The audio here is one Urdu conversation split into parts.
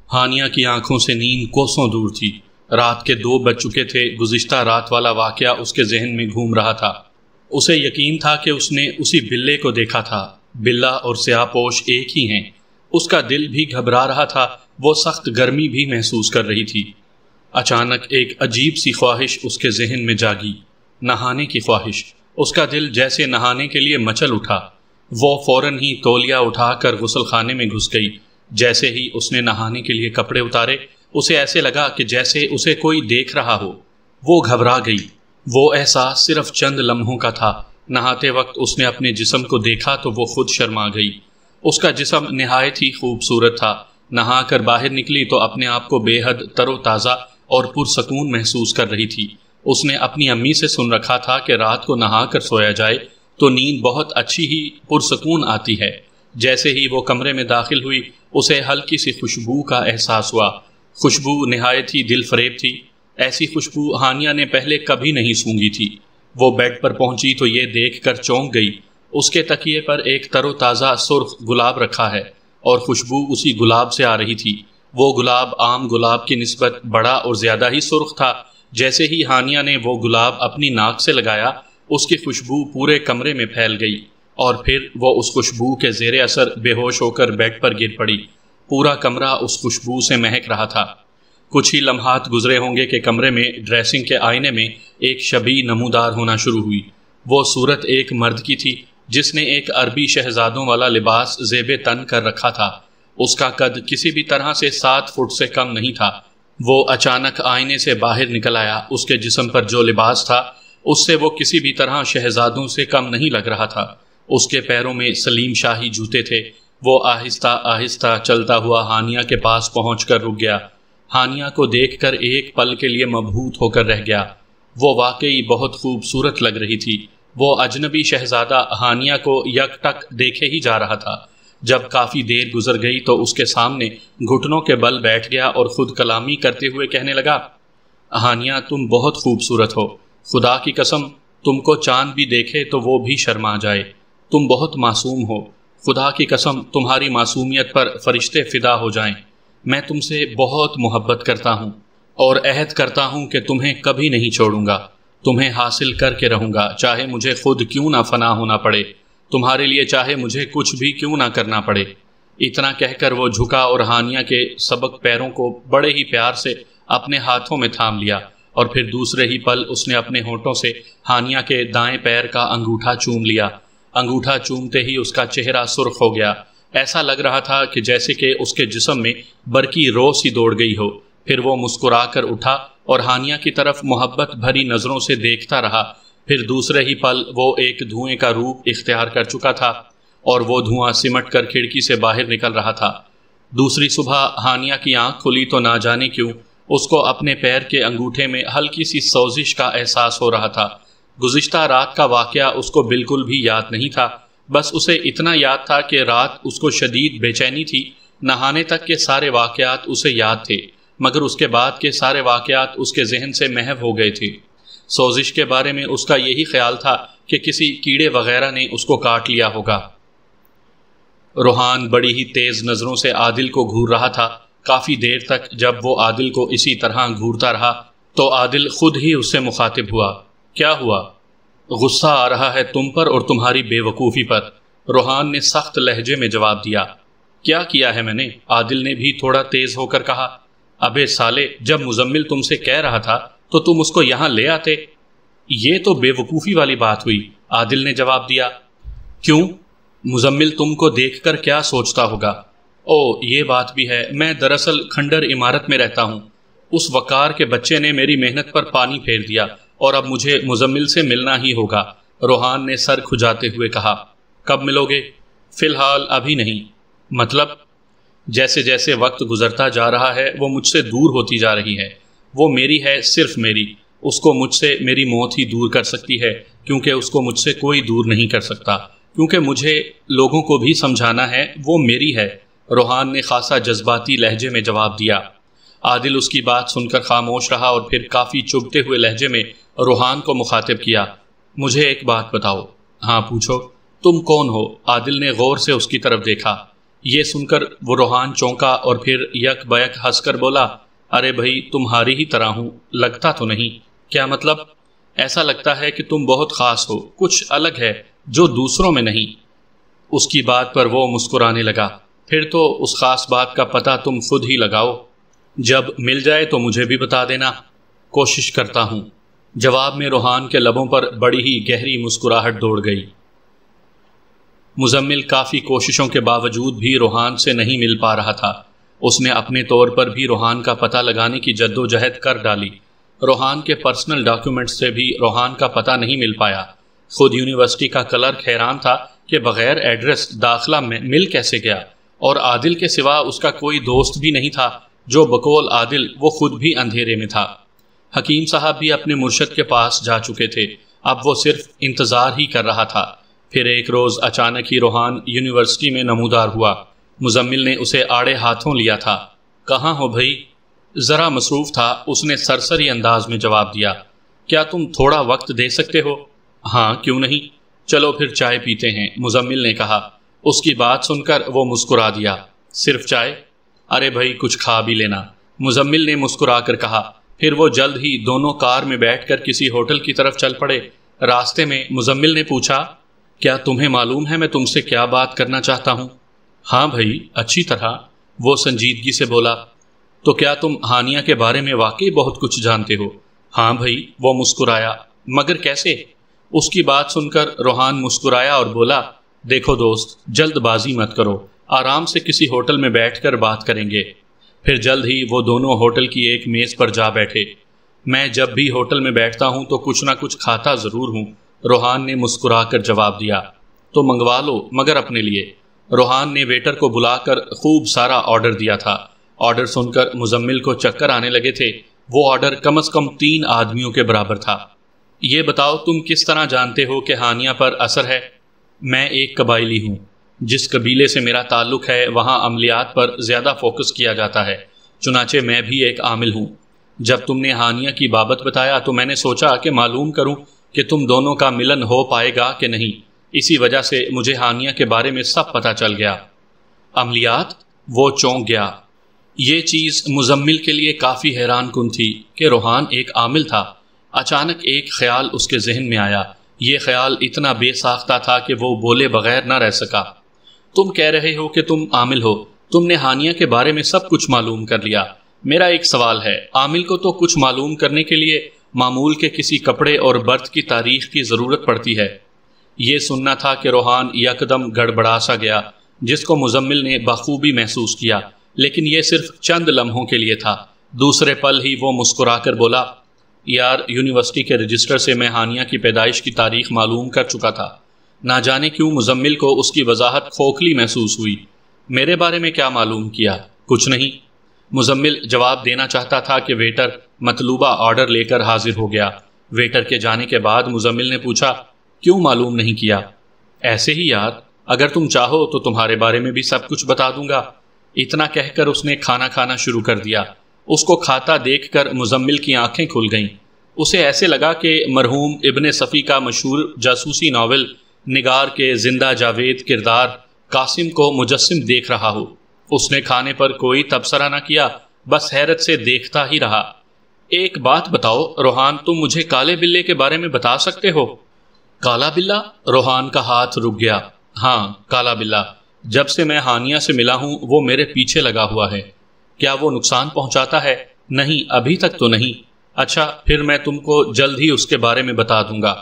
ہانیہ کی آنکھوں سے نیند کوسوں دور تھی۔ رات کے 2 بج چکے تھے۔ گزشتہ رات والا واقعہ اس کے ذہن میں گھوم رہا تھا۔ اسے یقین تھا کہ اس نے اسی بلے کو دیکھا تھا۔ بلہ اور سیاہ پوش ایک ہی ہیں۔ اس کا دل بھی گھبرا رہا تھا، وہ سخت گرمی بھی محسوس کر رہی تھی۔ اچانک ایک عجیب سی خواہش اس کے ذہن میں جاگی، نہانے کی خواہش۔ اس کا دل جیسے نہانے کے لیے مچل اٹھا۔ وہ فوراً ہی تولیہ اٹھا کر غسل خانے میں گھس گئی۔ جیسے ہی اس نے نہانے کے لیے کپڑے اتارے، اسے ایسے لگا کہ جیسے اسے کوئی دیکھ رہا ہو۔ وہ گھبرا گئی۔ وہ احساس صرف چند لمحوں کا تھا۔ نہاتے وقت اس نے اپنے جسم کو دیکھا تو وہ خود شرما گئی۔ اس کا جسم نہایت ہی خوبصورت تھا۔ نہا کر باہر نکلی تو اپنے آپ کو بے حد تر و تازہ اور پرسکون محسوس کر رہی تھی۔ اس نے اپنی امی سے سن رکھا تھا کہ رات کو نہا کر سویا جائے تو نیند بہت اچھی ہی پرسکون آتی ہے۔ جیسے ہی وہ کمرے میں داخل ہوئی، اسے ہلکی سی خوشبو کا احساس ہوا۔ خوشبو نہایت ہی دل فریب تھی۔ ایسی خوشبو ہانیہ نے پہلے کبھی نہیں سونگھی تھی۔ وہ بیڈ پر پہنچی تو یہ دیکھ کر چونک گئی۔ اس کے تکیے پر ایک تر و تازہ سرخ گلاب رکھا ہے اور خوشبو اسی گلاب سے آ رہی تھی۔ وہ گلاب عام گلاب کی نسبت بڑا اور زیادہ ہی سرخ تھا۔ جیسے ہی ہانیہ نے وہ گلاب اپنی ناک سے لگایا، اس کی خوشبو پورے کمرے میں پھیل گئی اور پھر وہ اس خوشبو کے زیر اثر بے ہوش ہو کر بیڈ پر گر پڑی۔ پورا کمرہ اس خوشبو سے مہک رہا تھا۔ کچھ ہی لمحات گزرے ہوں گے کہ کمرے میں ڈریسنگ کے آئینے میں ایک شبیہ نمودار ہونا شروع ہوئی۔ وہ صورت ایک مرد کی تھی جس نے ایک عربی شہزادوں والا لباس زیب تن کر رکھا تھا۔ اس کا قد کسی بھی طرح سے 7 فٹ سے کم نہیں تھا۔ وہ اچانک آئینے سے باہر نکل آیا۔ اس کے جسم پر جو لباس تھا اس سے وہ کسی بھی طرح شہزادوں سے کم نہیں لگ رہا تھا۔ اس کے پیروں میں سلیم شاہی جوتے تھے۔ وہ آہستہ آہستہ چلتا ہوا ہانیہ کے پاس پہنچ کر رک گیا۔ ہانیہ کو دیکھ کر ایک پل کے لیے مبہوت ہو کر رہ گیا۔ وہ واقعی بہت خوبصورت لگ رہی تھی۔ وہ اجنبی شہزادہ ہانیہ کو یک ٹک دیکھے ہی جا رہا تھا۔ جب کافی دیر گزر گئی تو اس کے سامنے گھٹنوں کے بل بیٹھ گیا اور خود کلامی کرتے ہوئے کہنے لگا، ہانیہ تم بہت خوبصورت ہو۔ خدا کی قسم تم کو چاند بھی دیکھے تو وہ بھی شرما جائے۔ تم بہت معصوم ہو۔ خدا کی قسم تمہاری معصومیت پر فرشتے فدا ہو جائیں۔ میں تم سے بہت محبت کرتا ہوں اور عہد کرتا ہوں کہ تمہیں کبھی نہیں چھوڑوں گا۔ تمہیں حاصل کر کے رہوں گا، چاہے مجھے خود کیوں نہ فنا ہونا پڑے، تمہارے لیے چاہے مجھے کچھ بھی کیوں نہ کرنا پڑے۔ اتنا کہہ کر وہ جھکا اور ہانیہ کے سبک پیروں کو بڑے ہی پیار سے اپنے ہاتھوں میں تھام لیا اور پھر دوسرے ہی پل اس نے اپنے ہونٹوں سے ہانیہ کے دائیں پیر کا انگوٹھا چوم لیا۔ انگوٹھا چومتے ہی اس کا چہرہ سرخ ہو گیا۔ ایسا لگ رہا تھا کہ جیسے کہ اس کے جسم میں برقی رو سی دوڑ گئی ہو۔ پھر وہ مسکرا کر اٹھا اور ہانیہ کی طرف محبت بھری نظروں سے دیکھتا رہا۔ پھر دوسرے ہی پل وہ ایک دھوئیں کا روپ اختیار کر چکا تھا اور وہ دھواں سمٹ کر کھڑکی سے باہر نکل رہا تھا۔ دوسری صبح ہانیہ کی آنکھ کھلی تو نہ جانے کیوں اس کو اپنے پیر کے انگوٹھے میں ہلکی سی سوزش کا احساس ہو رہا تھا۔ گزشتہ رات کا واقعہ اس کو بالکل بھی یاد نہیں تھا۔ بس اسے اتنا یاد تھا کہ رات اس کو شدید بے چینی تھی۔ نہانے تک کے سارے واقعات اسے یاد تھے، مگر اس کے بعد کے سارے واقعات اس کے ذہن سے محو ہو گئے تھے۔ سوزش کے بارے میں اس کا یہی خیال تھا کہ کسی کیڑے وغیرہ نے اس کو کاٹ لیا ہوگا۔ روحان بڑی ہی تیز نظروں سے عادل کو گھور رہا تھا۔ کافی دیر تک جب وہ عادل کو اسی طرح گھورتا رہا تو عادل خود ہی اس سے مخاطب ہوا۔ کیا ہوا؟ غصہ آ رہا ہے تم پر اور تمہاری بے وقوفی پر، روحان نے سخت لہجے میں جواب دیا۔ کیا کیا ہے میں نے؟ عادل نے بھی تھوڑا تیز ہو کر کہا۔ ابے سالے، جب مزمل تم سے کہہ رہا تھا تو تم اس کو یہاں لے آتے۔ یہ تو بے وقوفی والی بات ہوئی، عادل نے جواب دیا۔ کیوں؟ مزمل تم کو دیکھ کر کیا سوچتا ہوگا؟ او یہ بات بھی ہے، میں دراصل کھنڈر عمارت میں رہتا ہوں۔ اس وقار کے بچے نے میری محنت پر پانی پھیر دیا اور اب مجھے مزمل سے ملنا ہی ہوگا، روحان نے سر کھجاتے ہوئے کہا۔ کب ملو گے؟ فی الحال ابھی نہیں۔ مطلب؟ جیسے جیسے وقت گزرتا جا رہا ہے وہ مجھ سے دور ہوتی جا رہی ہے۔ وہ میری ہے، صرف میری۔ اس کو مجھ سے میری موت ہی دور کر سکتی ہے، کیونکہ اس کو مجھ سے کوئی دور نہیں کر سکتا، کیونکہ مجھے لوگوں کو بھی سمجھانا ہے، وہ میری ہے، روحان نے خاصا جذباتی لہجے میں جواب دیا۔ عادل اس کی بات سن کر خاموش رہا اور پھر کافی چبھتے ہوئے لہجے میں روحان کو مخاطب کیا۔ مجھے ایک بات بتاؤ۔ ہاں پوچھو۔ تم کون ہو؟ عادل نے غور سے اس کی طرف دیکھا۔ یہ سن کر وہ روحان چونکا اور پھر یک بیک ہنس کر بولا، ارے بھائی تمہاری ہی طرح ہوں، لگتا تو نہیں۔ کیا مطلب؟ ایسا لگتا ہے کہ تم بہت خاص ہو، کچھ الگ ہے جو دوسروں میں نہیں۔ اس کی بات پر وہ مسکرانے لگا، پھر تو اس خاص بات کا پتہ تم خود ہی لگاؤ، جب مل جائے تو مجھے بھی بتا دینا۔ کوشش کرتا ہوں۔ جواب میں روحان کے لبوں پر بڑی ہی گہری مسکراہٹ دوڑ گئی۔ مزمل کافی کوششوں کے باوجود بھی روحان سے نہیں مل پا رہا تھا۔ اس نے اپنے طور پر بھی روحان کا پتہ لگانے کی جد و جہد کر ڈالی۔ روحان کے پرسنل ڈاکیومنٹ سے بھی روحان کا پتہ نہیں مل پایا۔ خود یونیورسٹی کا کلرک حیران تھا کہ بغیر ایڈریس داخلہ میں مل کیسے گیا، اور عادل کے سوا اس کا کوئی دوست بھی نہیں تھا جو بقول عادل وہ خود بھی اندھیرے میں تھا۔ حکیم صاحب بھی اپنے مرشد کے پاس جا چکے تھے، اب وہ صرف انتظار ہی کر رہا تھا۔ پھر ایک روز اچانک ہی روحان یونیورسٹی میں نمودار ہوا۔ مزمل نے اسے آڑے ہاتھوں لیا تھا۔ کہاں ہو بھائی؟ ذرا مصروف تھا، اس نے سرسری انداز میں جواب دیا۔ کیا تم تھوڑا وقت دے سکتے ہو؟ ہاں کیوں نہیں، چلو پھر چائے پیتے ہیں، مزمل نے کہا۔ اس کی بات سن کر وہ مسکرا دیا۔ صرف چائے؟ ارے بھائی کچھ کھا بھی لینا، مزمل نے مسکرا کر کہا۔ پھر وہ جلد ہی دونوں کار میں بیٹھ کر کسی ہوٹل کی طرف چل پڑے۔ راستے میں مزمل نے پوچھا، کیا تمہیں معلوم ہے میں تم سے کیا بات کرنا چاہتا ہوں؟ ہاں بھائی اچھی طرح، وہ سنجیدگی سے بولا۔ تو کیا تم ہانیہ کے بارے میں واقعی بہت کچھ جانتے ہو؟ ہاں بھائی، وہ مسکرایا۔ مگر کیسے؟ اس کی بات سن کر روحان مسکرایا اور بولا، دیکھو دوست، جلد بازی مت کرو، آرام سے کسی ہوٹل میں بیٹھ کر بات کریں گے۔ پھر جلد ہی وہ دونوں ہوٹل کی ایک میز پر جا بیٹھے۔ میں جب بھی ہوٹل میں بیٹھتا ہوں تو کچھ نہ کچھ کھاتا ضرور ہوں، روحان نے مسکرا کر جواب دیا۔ تو منگوا لو، مگر اپنے لیے۔ روحان نے ویٹر کو بلا کر خوب سارا آرڈر دیا تھا۔ آرڈر سن کر مزمل کو چکر آنے لگے تھے۔ وہ آرڈر کم از کم 3 آدمیوں کے برابر تھا۔ یہ بتاؤ تم کس طرح جانتے ہو کہ ہانیہ پر اثر ہے؟ میں ایک قبائلی ہوں، جس قبیلے سے میرا تعلق ہے وہاں عملیات پر زیادہ فوکس کیا جاتا ہے، چنانچہ میں بھی ایک عامل ہوں۔ جب تم نے ہانیہ کی بابت بتایا تو میں نے سوچا کہ معلوم کروں کہ تم دونوں کا ملن ہو پائے گا کہ نہیں، اسی وجہ سے مجھے ہانیہ کے بارے میں سب پتہ چل گیا۔ عملیات؟ وہ چونک گیا۔ یہ چیز مزمل کے لیے کافی حیران کن تھی کہ روحان ایک عامل تھا۔ اچانک ایک خیال اس کے ذہن میں آیا۔ یہ خیال اتنا بے ساختہ تھا کہ وہ بولے بغیر نہ رہ سکا۔ تم کہہ رہے ہو کہ تم عامل ہو، تم نے ہانیہ کے بارے میں سب کچھ معلوم کر لیا۔ میرا ایک سوال ہے، عامل کو تو کچھ معلوم کرنے کے لیے معمول کے کسی کپڑے اور برت کی تاریخ کی ضرورت پڑتی ہے۔ یہ سننا تھا کہ روحان یکدم گڑبڑا سا گیا، جس کو مزمل نے بخوبی محسوس کیا، لیکن یہ صرف چند لمحوں کے لیے تھا۔ دوسرے پل ہی وہ مسکرا کر بولا، یار یونیورسٹی کے رجسٹر سے میں ہانیہ کی پیدائش کی تاریخ معلوم کر چکا تھا۔ نہ جانے کیوں مزمل کو اس کی وضاحت کھوکھلی محسوس ہوئی۔ میرے بارے میں کیا معلوم کیا؟ کچھ نہیں، مزمل جواب دینا چاہتا تھا کہ ویٹر مطلوبہ آرڈر لے کر حاضر ہو گیا۔ ویٹر کے جانے کے بعد مزمل نے پوچھا، کیوں معلوم نہیں کیا؟ ایسے ہی یار، اگر تم چاہو تو تمہارے بارے میں بھی سب کچھ بتا دوں گا۔ اتنا کہہ کر اس نے کھانا کھانا شروع کر دیا۔ اس کو کھاتا دیکھ کر مزمل کی آنکھیں کھل گئیں۔ اسے ایسے لگا کہ مرحوم ابن صفی کا مشہور جاسوسی ناول نگار کے زندہ جاوید کردار قاسم کو مجسم دیکھ رہا ہو۔ اس نے کھانے پر کوئی تبصرہ نہ کیا، بس حیرت سے دیکھتا ہی رہا۔ ایک بات بتاؤ روحان، تم مجھے کالے بلے کے بارے میں بتا سکتے ہو؟ کالا بلہ؟ روحان کا ہاتھ رک گیا۔ ہاں کالا بلہ، جب سے میں ہانیہ سے ملا ہوں وہ میرے پیچھے لگا ہوا ہے۔ کیا وہ نقصان پہنچاتا ہے؟ نہیں، ابھی تک تو نہیں۔ اچھا، پھر میں تم کو جلد ہی اس کے بارے میں بتا دوں گا۔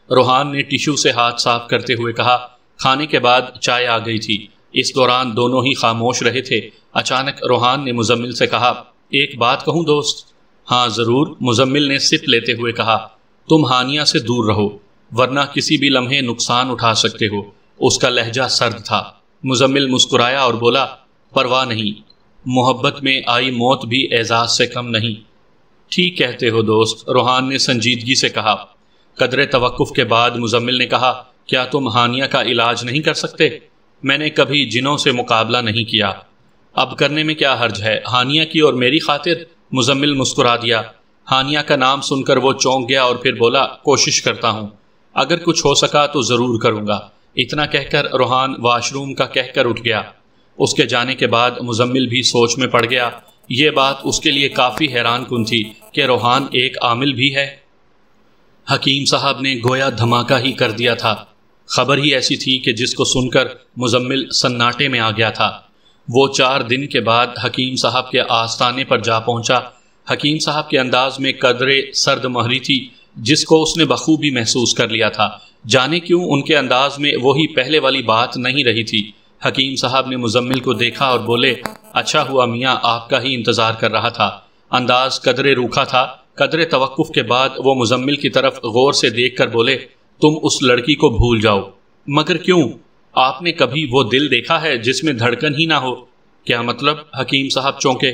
روحان نے ٹیشو سے ہاتھ صاف کرتے ہوئے کہا۔ کھانے کے بعد چائے آ گئی تھی۔ اس دوران دونوں ہی خاموش رہے تھے۔ اچانک روحان نے مزمل سے کہا، ایک بات کہوں دوست؟ ہاں ضرور، مزمل نے سپ لیتے ہوئے کہا۔ تم ہانیہ سے دور رہو، ورنہ کسی بھی لمحے نقصان اٹھا سکتے ہو۔ اس کا لہجہ سرد تھا۔ مزمل مسکرایا اور بولا، پرواہ نہیں، محبت میں آئی موت بھی اعزاز سے کم نہیں۔ ٹھیک کہتے ہو دوست، روحان نے سنجیدگی سے کہا۔ قدرے توقف کے بعد مزمل نے کہا، کیا تم ہانیہ کا علاج نہیں کر سکتے؟ میں نے کبھی جنوں سے مقابلہ نہیں کیا۔ اب کرنے میں کیا حرج ہے، ہانیہ کی اور میری خاطر؟ مزمل مسکرا دیا۔ ہانیہ کا نام سن کر وہ چونک گیا اور پھر بولا، کوشش کرتا ہوں، اگر کچھ ہو سکا تو ضرور کروں گا۔ اتنا کہہ کر روحان واش روم کا کہہ کر اٹھ گیا۔ اس کے جانے کے بعد مزمل بھی سوچ میں پڑ گیا۔ یہ بات اس کے لیے کافی حیران کن تھی کہ روحان ایک عامل بھی ہے۔ حکیم صاحب نے گویا دھماکہ ہی کر دیا تھا۔ خبر ہی ایسی تھی کہ جس کو سن کر مزمل سناٹے میں آ گیا تھا۔ وہ 4 دن کے بعد حکیم صاحب کے آستانے پر جا پہنچا۔ حکیم صاحب کے انداز میں قدرے سرد مہری تھی جس کو اس نے بخوبی محسوس کر لیا تھا۔ جانے کیوں ان کے انداز میں وہی پہلے والی بات نہیں رہی تھی۔ حکیم صاحب نے مزمل کو دیکھا اور بولے، اچھا ہوا میاں، آپ کا ہی انتظار کر رہا تھا۔ انداز قدرے روکھا تھا۔ قدرے توقف کے بعد وہ مزمل کی طرف غور سے دیکھ کر بولے، تم اس لڑکی کو بھول جاؤ۔ مگر کیوں؟ آپ نے کبھی وہ دل دیکھا ہے جس میں دھڑکن ہی نہ ہو؟ کیا مطلب؟ حکیم صاحب چونکے۔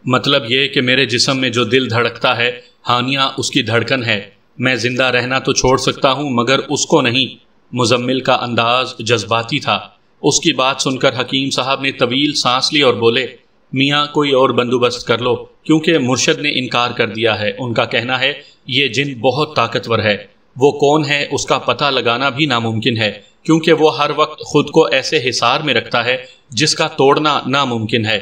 مطلب یہ کہ میرے جسم میں جو دل دھڑکتا ہے، ہانیہ اس کی دھڑکن ہے۔ میں زندہ رہنا تو چھوڑ سکتا ہوں مگر اس کو نہیں۔ مزمل کا انداز جذباتی تھا۔ اس کی بات سن کر حکیم صاحب نے طویل سانس لی اور بولے، میاں کوئی اور بندوبست کر لو، کیونکہ مرشد نے انکار کر دیا ہے۔ ان کا کہنا ہے یہ جن بہت طاقتور ہے۔ وہ کون ہے اس کا پتہ لگانا بھی ناممکن ہے، کیونکہ وہ ہر وقت خود کو ایسے حصار میں رکھتا ہے جس کا توڑنا ناممکن ہے۔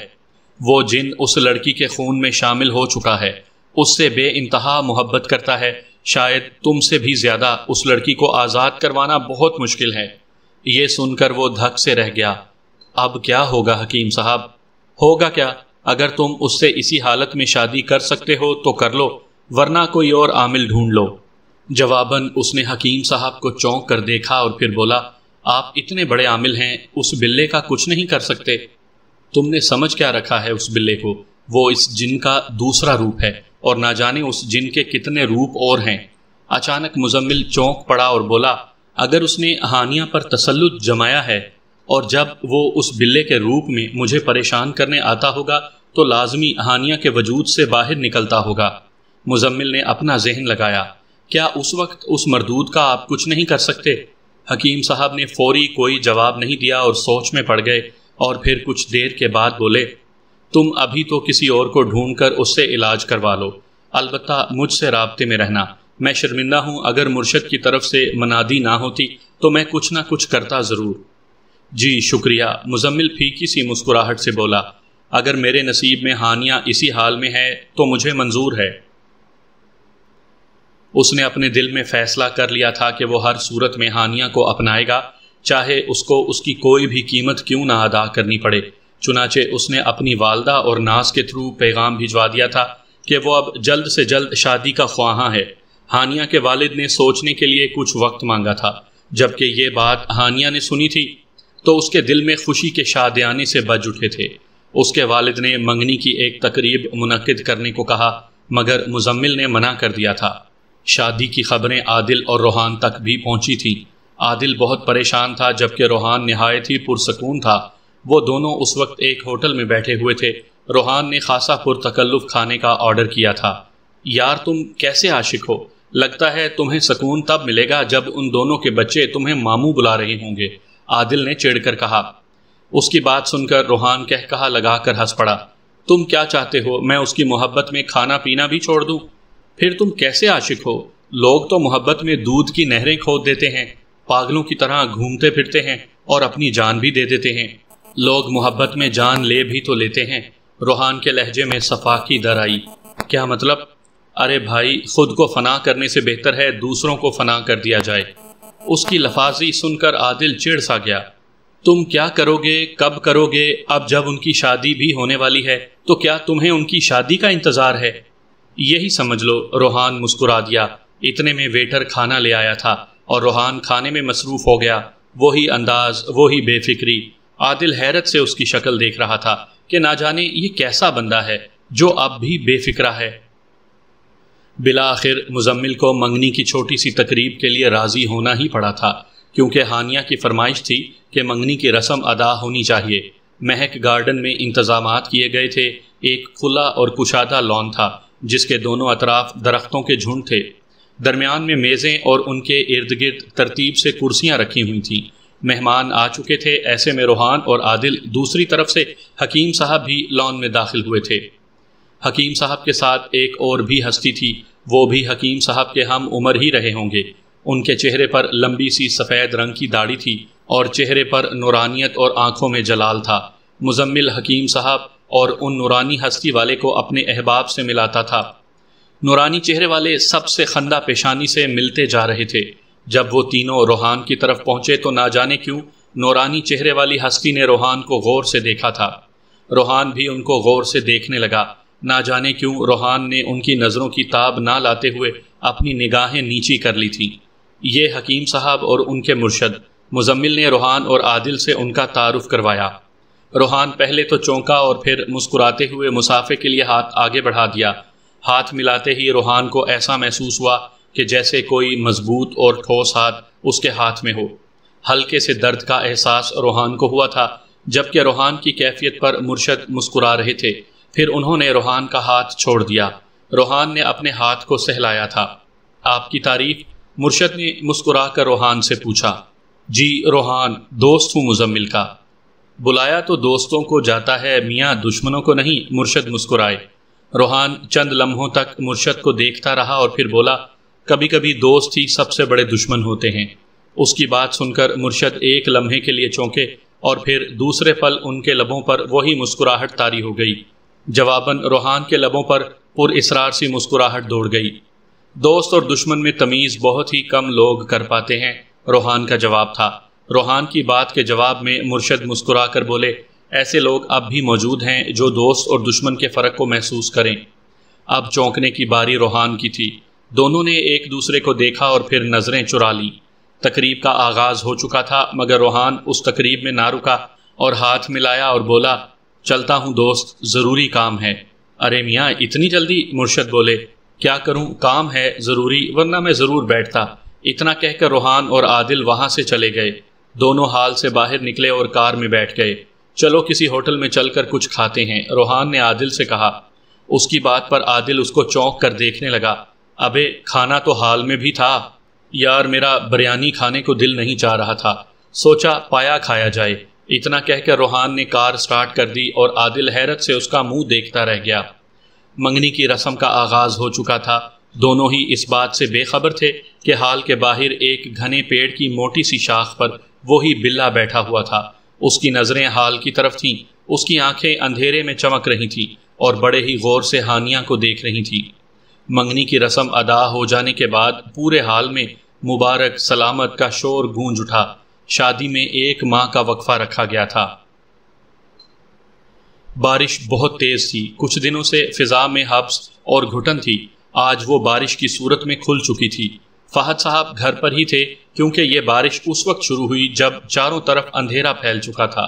وہ جن اس لڑکی کے خون میں شامل ہو چکا ہے، اس سے بے انتہا محبت کرتا ہے۔ شاید تم سے بھی زیادہ اس لڑکی کو آزاد کروانا بہت مشکل ہے۔ یہ سن کر وہ دھک سے رہ گیا۔ اب کیا ہوگا حکیم صاحب؟ ہوگا کیا؟ اگر تم اس سے اسی حالت میں شادی کر سکتے ہو تو کر لو، ورنہ کوئی اور عامل ڈھونڈ لو۔ جواباً اس نے حکیم صاحب کو چونک کر دیکھا اور پھر بولا، آپ اتنے بڑے عامل ہیں، اس بلے کا کچھ نہیں کر سکتے؟ تم نے سمجھ کیا رکھا ہے اس بلے کو؟ وہ اس جن کا دوسرا روپ ہے، اور نہ جانے اس جن کے کتنے روپ اور ہیں۔ اچانک مزمل چونک پڑا اور بولا، اگر اس نے ہانیہ پر تسلط جمایا ہے اور جب وہ اس بلے کے روپ میں مجھے پریشان کرنے آتا ہوگا تو لازمی ہانیہ کے وجود سے باہر نکلتا ہوگا۔ مزمل نے اپنا ذہن لگایا، کیا اس وقت اس مردود کا آپ کچھ نہیں کر سکتے؟ حکیم صاحب نے فوری کوئی جواب نہیں دیا اور سوچ میں پڑ گئے، اور پھر کچھ دیر کے بعد بولے، تم ابھی تو کسی اور کو ڈھونڈ کر اس سے علاج کروا لو، البتہ مجھ سے رابطے میں رہنا۔ میں شرمندہ ہوں، اگر مرشد کی طرف سے منادی نہ ہوتی تو میں کچھ نہ کچھ کرتا ضرور۔ جی شکریہ، مزمل پھیکی سی مسکراہٹ سے بولا، اگر میرے نصیب میں ہانیہ اسی حال میں ہے تو مجھے منظور ہے۔ اس نے اپنے دل میں فیصلہ کر لیا تھا کہ وہ ہر صورت میں ہانیہ کو اپنائے گا، چاہے اس کو اس کی کوئی بھی قیمت کیوں نہ ادا کرنی پڑے۔ چنانچہ اس نے اپنی والدہ اور ناز کے تھرو پیغام بھجوا دیا تھا کہ وہ اب جلد سے جلد شادی کا خواہاں ہے۔ ہانیہ کے والد نے سوچنے کے لیے کچھ وقت مانگا تھا۔ جبکہ یہ بات ہانیہ نے سنی تھی تو اس کے دل میں خوشی کے شادیانے سے بج اٹھے تھے۔ اس کے والد نے منگنی کی ایک تقریب منعقد کرنے کو کہا، مگر مزمل نے منع کر دیا تھا۔ شادی کی خبریں عادل اور روحان تک بھی پہنچی تھیں۔ عادل بہت پریشان تھا جبکہ روحان نہایت ہی پرسکون تھا۔ وہ دونوں اس وقت ایک ہوٹل میں بیٹھے ہوئے تھے۔ روحان نے خاصا پرتکلف کھانے کا آرڈر کیا تھا۔ یار تم کیسے عاشق ہو، لگتا ہے تمہیں سکون تب ملے گا جب ان دونوں کے بچے تمہیں ماموں بلا رہے ہوں گے، عادل نے چڑھ کر کہا۔ اس کی بات سن کر روحان کہا لگا کر ہنس پڑا۔ تم کیا چاہتے ہو، میں اس کی محبت میں کھانا پینا بھی چھوڑ دوں؟ پھر تم کیسے عاشق ہو؟ لوگ تو محبت میں دودھ کی نہریں کھود دیتے ہیں، پاگلوں کی طرح گھومتے پھرتے ہیں اور اپنی جان بھی دے دیتے ہیں۔ لوگ محبت میں جان لے بھی تو لیتے ہیں۔ روحان کے لہجے میں صفاقی در آئی۔ کیا مطلب؟ ارے بھائی، خود کو فنا کرنے سے بہتر ہے دوسروں کو فنا کر دیا جائے۔ اس کی لفاظی سن کر عادل چڑ سا گیا۔ تم کیا کرو گے، کب کرو گے؟ اب جب ان کی شادی بھی ہونے والی ہے تو کیا تمہیں ان کی شادی کا انتظار ہے؟ یہی سمجھ لو، روحان مسکرا دیا۔ اتنے میں ویٹر کھانا لے آیا تھا اور روحان کھانے میں مصروف ہو گیا۔ وہی انداز، وہی بے فکری۔ عادل حیرت سے اس کی شکل دیکھ رہا تھا کہ نہ جانے یہ کیسا بندہ ہے جو اب بھی بے فکرہ ہے۔ بالآخر مزمل کو منگنی کی چھوٹی سی تقریب کے لیے راضی ہونا ہی پڑا تھا، کیونکہ ہانیہ کی فرمائش تھی کہ منگنی کی رسم ادا ہونی چاہیے۔ مہک گارڈن میں انتظامات کیے گئے تھے۔ ایک کھلا اور کشادہ لان تھا جس کے دونوں اطراف درختوں کے جھنڈ تھے۔ درمیان میں میزیں اور ان کے ارد گرد ترتیب سے کرسیاں رکھی ہوئی تھیں۔ مہمان آ چکے تھے، ایسے میں روحان اور عادل دوسری طرف سے حکیم صاحب بھی لان میں داخل ہوئے تھے۔ حکیم صاحب کے ساتھ ایک اور بھی ہستی تھی، وہ بھی حکیم صاحب کے ہم عمر ہی رہے ہوں گے۔ ان کے چہرے پر لمبی سی سفید رنگ کی داڑھی تھی اور چہرے پر نورانیت اور آنکھوں میں جلال تھا۔ مزمل حکیم صاحب اور ان نورانی ہستی والے کو اپنے احباب سے ملاتا تھا۔ نورانی چہرے والے سب سے خندہ پیشانی سے ملتے جا رہے تھے۔ جب وہ تینوں روحان کی طرف پہنچے تو نہ جانے کیوں نورانی چہرے والی ہستی نے روحان کو غور سے دیکھا تھا۔ روحان بھی ان کو غور سے دیکھنے لگا۔ نہ جانے کیوں روحان نے ان کی نظروں کی تاب نہ لاتے ہوئے اپنی نگاہیں نیچی کر لی تھیں۔ یہ حکیم صاحب اور ان کے مرشد مزمل نے روحان اور عادل سے ان کا تعارف کروایا۔ روحان پہلے تو چونکا اور پھر مسکراتے ہوئے مسافے کے لیے ہاتھ آگے بڑھا دیا۔ ہاتھ ملاتے ہی روحان کو ایسا محسوس ہوا کہ جیسے کوئی مضبوط اور ٹھوس ہاتھ اس کے ہاتھ میں ہو۔ ہلکے سے درد کا احساس روحان کو ہوا تھا، جبکہ روحان کی کیفیت پر مرشد مسکرا رہے تھے۔ پھر انہوں نے روحان کا ہاتھ چھوڑ دیا۔ روحان نے اپنے ہاتھ کو سہلایا تھا۔ آپ کی تعریف؟ مرشد نے مسکرا کر روحان سے پوچھا۔ جی روحان، دوست ہوں مزمل کا۔ بلایا تو دوستوں کو جاتا ہے میاں، دشمنوں کو نہیں، مرشد مسکرائے۔ روحان چند لمحوں تک مرشد کو دیکھتا رہا اور پھر بولا، کبھی کبھی دوست ہی سب سے بڑے دشمن ہوتے ہیں۔ اس کی بات سن کر مرشد ایک لمحے کے لیے چونکے اور پھر دوسرے پل ان کے لبوں پر وہی مسکراہٹ طاری ہو گئی۔ جواباً روحان کے لبوں پر پر اسرار سی مسکراہٹ دوڑ گئی۔ دوست اور دشمن میں تمیز بہت ہی کم لوگ کر پاتے ہیں، روحان کا جواب تھا۔ روحان کی بات کے جواب میں مرشد مسکرا کر بولے، ایسے لوگ اب بھی موجود ہیں جو دوست اور دشمن کے فرق کو محسوس کریں۔ اب چونکنے کی باری روحان کی تھی۔ دونوں نے ایک دوسرے کو دیکھا اور پھر نظریں چرا لیں۔ تقریب کا آغاز ہو چکا تھا مگر روحان اس تقریب میں نہ رکا اور ہاتھ ملایا اور بولا، چلتا ہوں دوست، ضروری کام ہے۔ ارے میاں اتنی جلدی؟ مرشد بولے، کیا کروں، کام ہے ضروری، ورنہ میں ضرور بیٹھتا۔ اتنا کہہ کر روحان اور عادل وہاں سے چلے گئے۔ دونوں ہال سے باہر نکلے اور کار میں بیٹھ گئے۔ چلو کسی ہوٹل میں چل کر کچھ کھاتے ہیں، روحان نے عادل سے کہا۔ اس کی بات پر عادل اس کو چونک کر دیکھنے لگا۔ ابے کھانا تو حال میں بھی تھا یار، میرا بریانی کھانے کو دل نہیں چاہ رہا تھا، سوچا پایا کھایا جائے۔ اتنا کہہ کر روحان نے کار سٹارٹ کر دی اور عادل حیرت سے اس کا منہ دیکھتا رہ گیا۔ منگنی کی رسم کا آغاز ہو چکا تھا۔ دونوں ہی اس بات سے بے خبر تھے کہ ہال کے باہر ایک گھنے پیڑ کی موٹی سی شاخ پر وہی بلا بیٹھا ہوا تھا۔ اس کی نظریں ہال کی طرف تھیں، اس کی آنکھیں اندھیرے میں چمک رہی تھیں اور بڑے ہی غور سے ہانیہ کو دیکھ رہی تھیں۔ منگنی کی رسم ادا ہو جانے کے بعد پورے ہال میں مبارک سلامت کا شور گونج اٹھا۔ شادی میں 1 ماہ کا وقفہ رکھا گیا تھا۔ بارش بہت تیز تھی۔ کچھ دنوں سے فضا میں حبس اور گھٹن تھی، آج وہ بارش کی صورت میں کھل چکی تھی۔ فہد صاحب گھر پر ہی تھے کیونکہ یہ بارش اس وقت شروع ہوئی جب چاروں طرف اندھیرا پھیل چکا تھا۔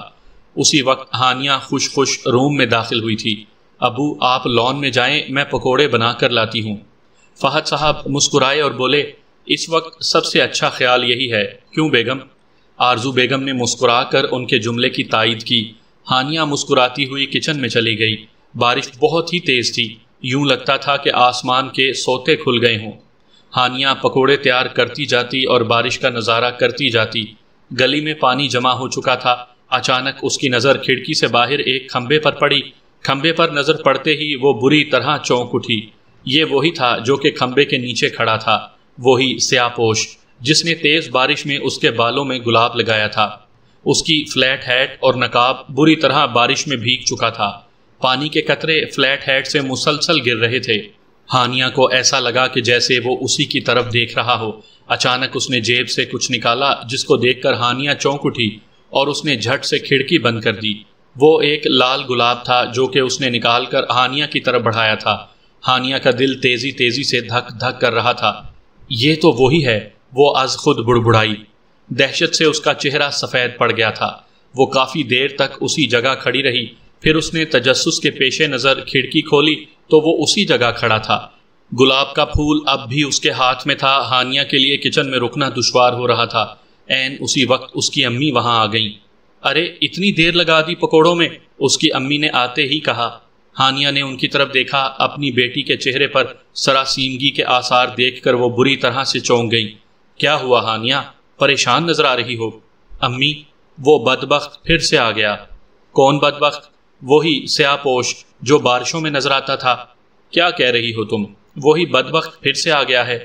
اسی وقت ہانیہ خوش خوش روم میں داخل ہوئی تھی۔ ابو آپ لان میں جائیں، میں پکوڑے بنا کر لاتی ہوں۔ فہد صاحب مسکرائے اور بولے، اس وقت سب سے اچھا خیال یہی ہے، کیوں بیگم؟ آرزو بیگم نے مسکرا کر ان کے جملے کی تائید کی۔ ہانیہ مسکراتی ہوئی کچن میں چلی گئی۔ بارش بہت ہی تیز تھی، یوں لگتا تھا کہ آسمان کے سوتے کھل گئے ہوں۔ ہانیہ پکوڑے تیار کرتی جاتی اور بارش کا نظارہ کرتی جاتی۔ گلی میں پانی جمع ہو چکا تھا۔ اچانک اس کی نظر کھڑکی سے باہر ایک کھمبے پر پڑی۔ کھمبے پر نظر پڑتے ہی وہ بری طرح چونک اٹھی۔ یہ وہی تھا جو کہ کھمبے کے نیچے کھڑا تھا، وہی سیاہ پوش جس نے تیز بارش میں اس کے بالوں میں گلاب لگایا تھا۔ اس کی فلیٹ ہیٹ اور نقاب بری طرح بارش میں بھیگ چکا تھا۔ پانی کے قطرے فلیٹ ہیٹ سے مسلسل گر رہے تھے۔ ہانیہ کو ایسا لگا کہ جیسے وہ اسی کی طرف دیکھ رہا ہو۔ اچانک اس نے جیب سے کچھ نکالا جس کو دیکھ کر ہانیہ چونک اٹھی اور اس نے جھٹ سے کھڑکی بند کر دی۔ وہ ایک لال گلاب تھا جو کہ اس نے نکال کر ہانیہ کی طرف بڑھایا تھا۔ ہانیہ کا دل تیزی تیزی سے دھک دھک کر رہا تھا۔ یہ تو وہی ہے، وہ از خود بڑبڑائی۔ دہشت سے اس کا چہرہ سفید پڑ گیا تھا۔ وہ کافی دیر تک اسی جگہ کھڑی رہی، پھر اس نے تجسس کے پیش نظر کھڑکی کھولی تو وہ اسی جگہ کھڑا تھا۔ گلاب کا پھول اب بھی اس کے ہاتھ میں تھا۔ ہانیہ کے لیے کچن میں رکنا دشوار ہو رہا تھا۔ عین اسی وقت اس کی امی وہاں آ گئیں۔ ارے اتنی دیر لگا دی پکوڑوں میں، اس کی امی نے آتے ہی کہا۔ ہانیہ نے ان کی طرف دیکھا۔ اپنی بیٹی کے چہرے پر سراسیمگی کے آثار دیکھ کر وہ بری طرح سے چونک گئی۔ کیا ہوا ہانیہ، پریشان نظر آ رہی ہو؟ امی، وہ بدبخت پھر سے آ گیا۔ کون بدبخت؟ وہی سیاہ پوش جو بارشوں میں نظر آتا تھا۔ کیا کہہ رہی ہو تم؟ وہی بدبخت پھر سے آ گیا ہے۔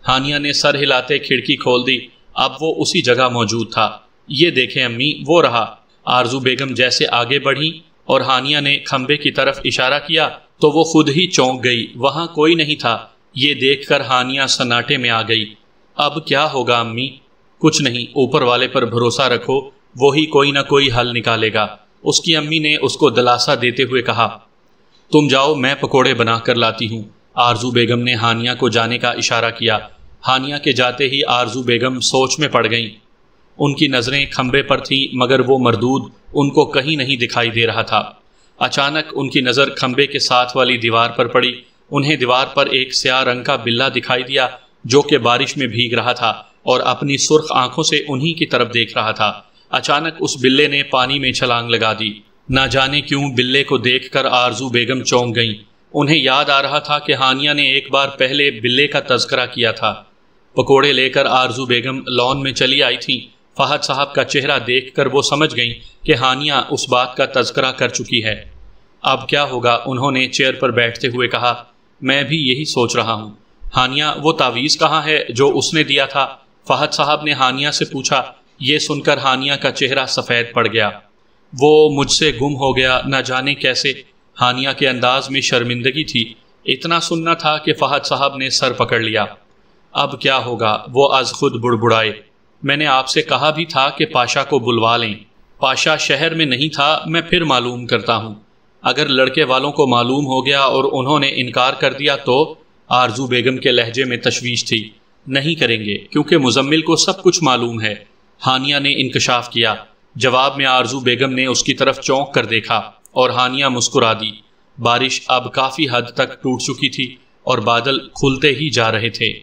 ہانیہ نے سر ہلاتے کھڑکی کھول دی۔ اب وہ اسی جگہ موجود تھا۔ یہ دیکھیں امی، وہ رہا۔ آرزو بیگم جیسے آگے بڑھی اور ہانیہ نے کھمبے کی طرف اشارہ کیا تو وہ خود ہی چونک گئی، وہاں کوئی نہیں تھا۔ یہ دیکھ کر ہانیہ سناٹے میں آ گئی۔ اب کیا ہوگا امی؟ کچھ نہیں، اوپر والے پر بھروسہ رکھو، وہی کوئی نہ کوئی حل نکالے گا، اس کی امی نے اس کو دلاسا دیتے ہوئے کہا۔ تم جاؤ، میں پکوڑے بنا کر لاتی ہوں۔ آرزو بیگم نے ہانیہ کو جانے کا اشارہ کیا۔ ہانیہ کے جاتے ہی آرزو بیگم سوچ میں پڑ گئیں۔ ان کی نظریں کھمبے پر تھیں مگر وہ مردود ان کو کہیں نہیں دکھائی دے رہا تھا۔ اچانک ان کی نظر کھمبے کے ساتھ والی دیوار پر پڑی۔ انہیں دیوار پر ایک سیاہ رنگ کا بلہ دکھائی دیا جو کہ بارش میں بھیگ رہا تھا اور اپنی سرخ آنکھوں سے انہی کی طرف دیکھ رہا تھا۔ اچانک اس بلے نے پانی میں چھلانگ لگا دی۔ نہ جانے کیوں بلے کو دیکھ کر آرزو بیگم چونک گئیں۔ انہیں یاد آ رہا تھا کہ ہانیہ نے ایک بار پہلے بلے کا تذکرہ کیا تھا۔ پکوڑے لے کر آرزو بیگم لان میں چلی آئی تھیں۔ فہد صاحب کا چہرہ دیکھ کر وہ سمجھ گئیں کہ ہانیہ اس بات کا تذکرہ کر چکی ہے۔ اب کیا ہوگا؟ انہوں نے چیئر پر بیٹھتے ہوئے کہا۔ میں بھی یہی سوچ رہا ہوں۔ ہانیہ، وہ تعویذ کہاں ہے جو اس نے دیا تھا؟ فہد صاحب نے ہانیہ سے پوچھا۔ یہ سن کر ہانیہ کا چہرہ سفید پڑ گیا۔ وہ مجھ سے گم ہو گیا، نہ جانے کیسے۔ ہانیہ کے انداز میں شرمندگی تھی۔ اتنا سننا تھا کہ فہد صاحب نے سر پکڑ لیا۔ اب کیا ہوگا؟ وہ از خود بڑبڑائے۔ میں نے آپ سے کہا بھی تھا کہ پاشا کو بلوا لیں۔ پاشا شہر میں نہیں تھا، میں پھر معلوم کرتا ہوں۔ اگر لڑکے والوں کو معلوم ہو گیا اور انہوں نے انکار کر دیا تو؟ آرزو بیگم کے لہجے میں تشویش تھی۔ نہیں کریں گے کیونکہ مزمل کو سب کچھ معلوم ہے، ہانیہ نے انکشاف کیا۔ جواب میں آرزو بیگم نے اس کی طرف چونک کر دیکھا اور ہانیہ مسکرا دی۔ بارش اب کافی حد تک ٹوٹ چکی تھی اور بادل کھلتے ہی جا رہے تھے۔